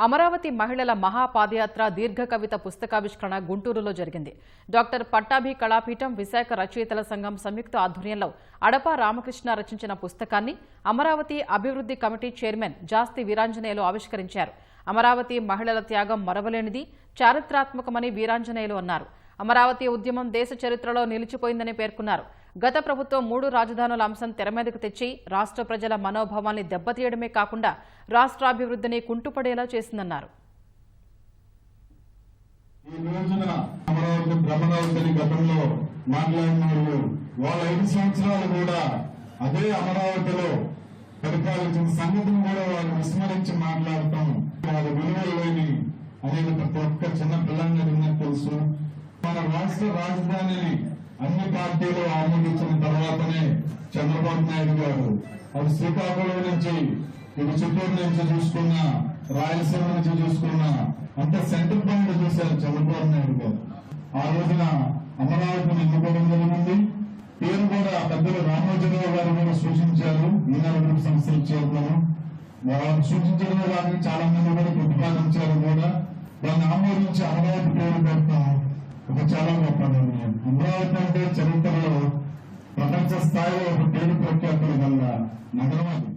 అమరావతి మహిళల మహాపాదయాత్ర దీర్ఘ కవిత పుస్తకావిష్కరణ గుంటూరులో జరిగింది. డాక్టర్ పట్టాభి కళాపీఠం, విశాఖ రచయితల సంఘం సంయుక్త ఆధ్వర్యంలో అడప రామకృష్ణ రచించిన పుస్తకాన్ని అమరావతి అభివృద్ధి కమిటీ చైర్మన్ జాస్తి వీరాంజనేయులు ఆవిష్కరించారు. అమరావతి మహిళల త్యాగం మరవలేనిది, చారిత్రాత్మకమని వీరాంజనేయులు అన్నారు. అమరావతి ఉద్యమం దేశ చరిత్రలో నిలిచిపోయిందని పేర్కొన్నారు. గత ప్రభుత్వం 3 రాజధానుల అంశం తెరమీదకు తెచ్చి రాష్ట్ర ప్రజల మనోభావాన్ని దెబ్బతీయడమే కాకుండా రాష్ట్రాభివృద్ధిని కుంటుపడేలా చేసిందన్నారు. ఈ రోజున అమరావతి భ్రమరావతి గతంలో మాట్లాడిన వాళ్ళ 5 సంవత్సరాలు కూడా అదే అమరావతిలో పరిపాలించిన సంగతిని కూడా వాళ్ళు విస్మరించి మాట్లాడటం, వాళ్ళ విలువల్లోని అనేది ప్రతి ఒక్క చిన్న పిల్లలందరికీ తెలుసు. మన రాష్ట్ర రాజధానిని అన్ని పార్టీలు ఆమోదించిన తర్వాతనే చంద్రబాబు నాయుడు గారు అది శ్రీకాకుళం నుంచి ఇటు చిత్తూరు నుంచి చూసుకున్న, రాయలసీమ నుంచి చూసుకున్న అంత సెంట్రల్ పాయింట్ చూశారు చంద్రబాబు నాయుడు గారు. ఆ రోజున అమరావతిని ఎన్నుకోవడం జరిగింది. పేరు కూడా పెద్దలు రామోజీరావు గారు కూడా సూచించారు. ఈనాడు గ్రూప్ సంస్థల చైర్మన్ వాళ్ళు సూచించడమే కాదు, చాలా మంది కూడా ప్రతిపాదించారు కూడా. దాన్ని ఆమోదించి అమరావతి పేరు పెట్టడం ఒక చాలా గొప్ప నిర్ణయం. అమరావతి అంటే చరిత్రలో ప్రపంచ స్థాయిలో ఒక పేరు ప్రఖ్యాతులు గల నగరం అది.